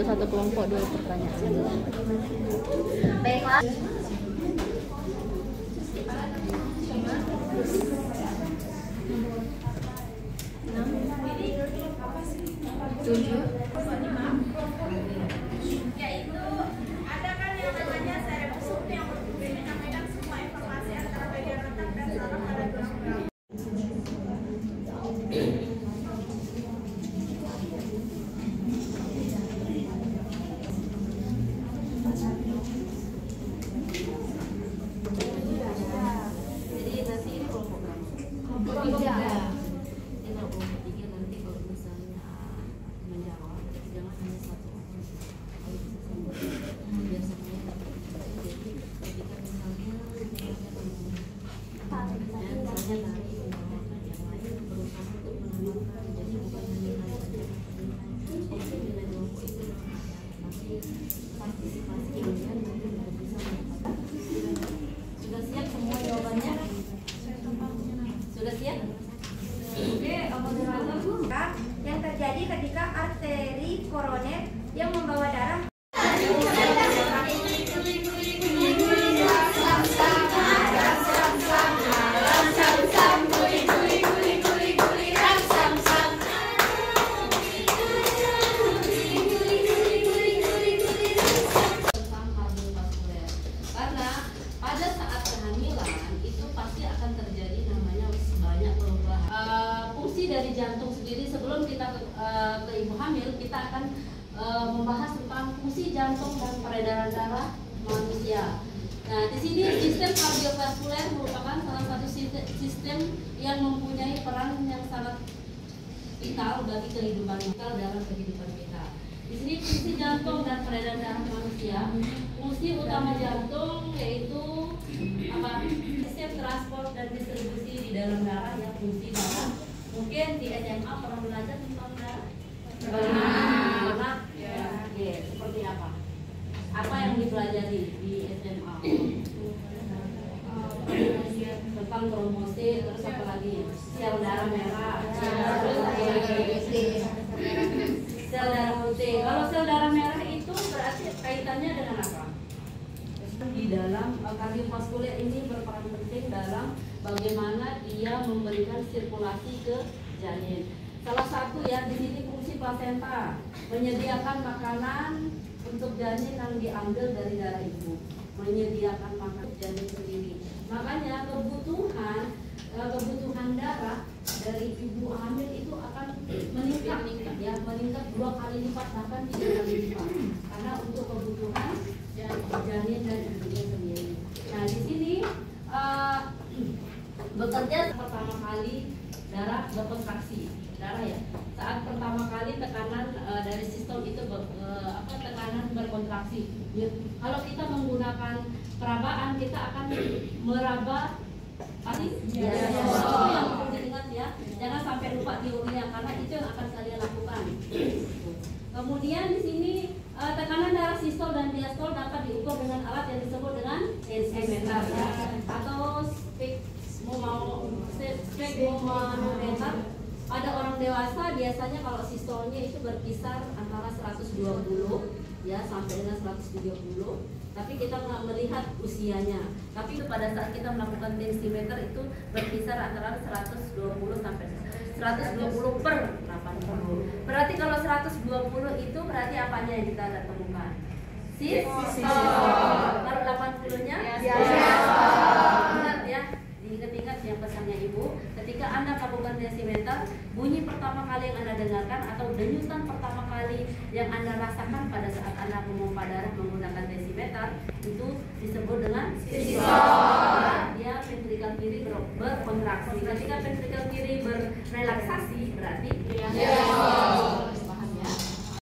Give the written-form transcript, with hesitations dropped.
satu kelompok 2 pertanyaan. Baiklah. Yaitu ada kan yang namanya cerebusum yang menyampaikan semua informasi antara bagian otak dan saraf pada tulang-tulang. Jadi nanti ini kelompok berapa? Kelompok 3. Ini kelompok 3 nanti kalau misalnya menjawab jangan hanya satu orang. Biasanya jadi ketika misalnya misalnya dari yang lain berusaha untuk menenangkan, jadi bukan hanya nilai saja. Jadi nilai kelompok itu tapi partisipasi kalian mungkin tidak bisa mendapatkan. Sudah siap semua jawabannya? Sudah siap? Oke, moderator. Yang terjadi ketika arteri koroner yang membawa darah Tentang kardiovaskuler. Karena pada saat kehamilan itu pasti akan terjadi namanya banyak perubahan. Fungsi dari jantung sendiri sebelum kita ke ibu hamil kita akan membahas tentang fungsi jantung dan peredaran darah manusia. Nah, di sini sistem kardiovaskuler merupakan salah satu sistem yang mempunyai peran yang sangat vital bagi kehidupan vital dalam kehidupan kita. Di sini fungsi jantung dan peredaran darah manusia. Fungsi utama jantung yaitu apa? Sistem transport dan distribusi di dalam darah yang fungsi darah. Mungkin di SMA pernah belajar tentang darah. Bagaimana? Oke, seperti apa? Apa yang dipelajari di SMA? Tentang trombosit, terus apa lagi? Sel darah merah, sel darah putih. Kalau sel darah merah itu berarti kaitannya dengan apa? Di dalam kardiovaskuler ini berperan penting dalam bagaimana dia memberikan sirkulasi ke janin. Salah satu ya di sini fungsi plasenta, menyediakan makanan untuk janin yang diambil dari darah ibu, menyediakan makanan janin sendiri. Makanya kebutuhan darah dari ibu hamil itu akan meningkat ya, meningkat 2 kali lipat bahkan 3 kali lipat karena untuk kebutuhan janin dan ibunya sendiri. Nah di sini bekerja pertama kali darah berkontraksi darah ya. Saat pertama kali tekanan dari sistem itu tekanan berkontraksi. Kalau kita menggunakan perabaan kita akan meraba pasti itu yang perlu diingat ya. Jangan sampai lupa teorinya karena itu yang akan kalian lakukan. Kemudian di sini tekanan darah sistol dan diastol dapat diukur dengan alat yang disebut dengan tensimeter ya, atau sphygmomanometer. Pada orang dewasa biasanya kalau sistolnya itu berkisar antara 120 ya sampai dengan 130. Tapi kita nggak melihat usianya. Tapi pada saat kita melakukan tensimeter itu berkisar antara 120 sampai 120 per 80. Berarti kalau 120 itu berarti apanya yang kita temukan? Sistol. Kalau 80-nya? Ingat ya, diingat-ingat yang pesannya ibu. Ketika Anda melakukan tensimeter, bunyi pertama kali yang Anda dengarkan atau denyutan pertama kali yang Anda rasakan pada saat Anda memompa darah menggunakan tensimeter itu disebut dengan sistol.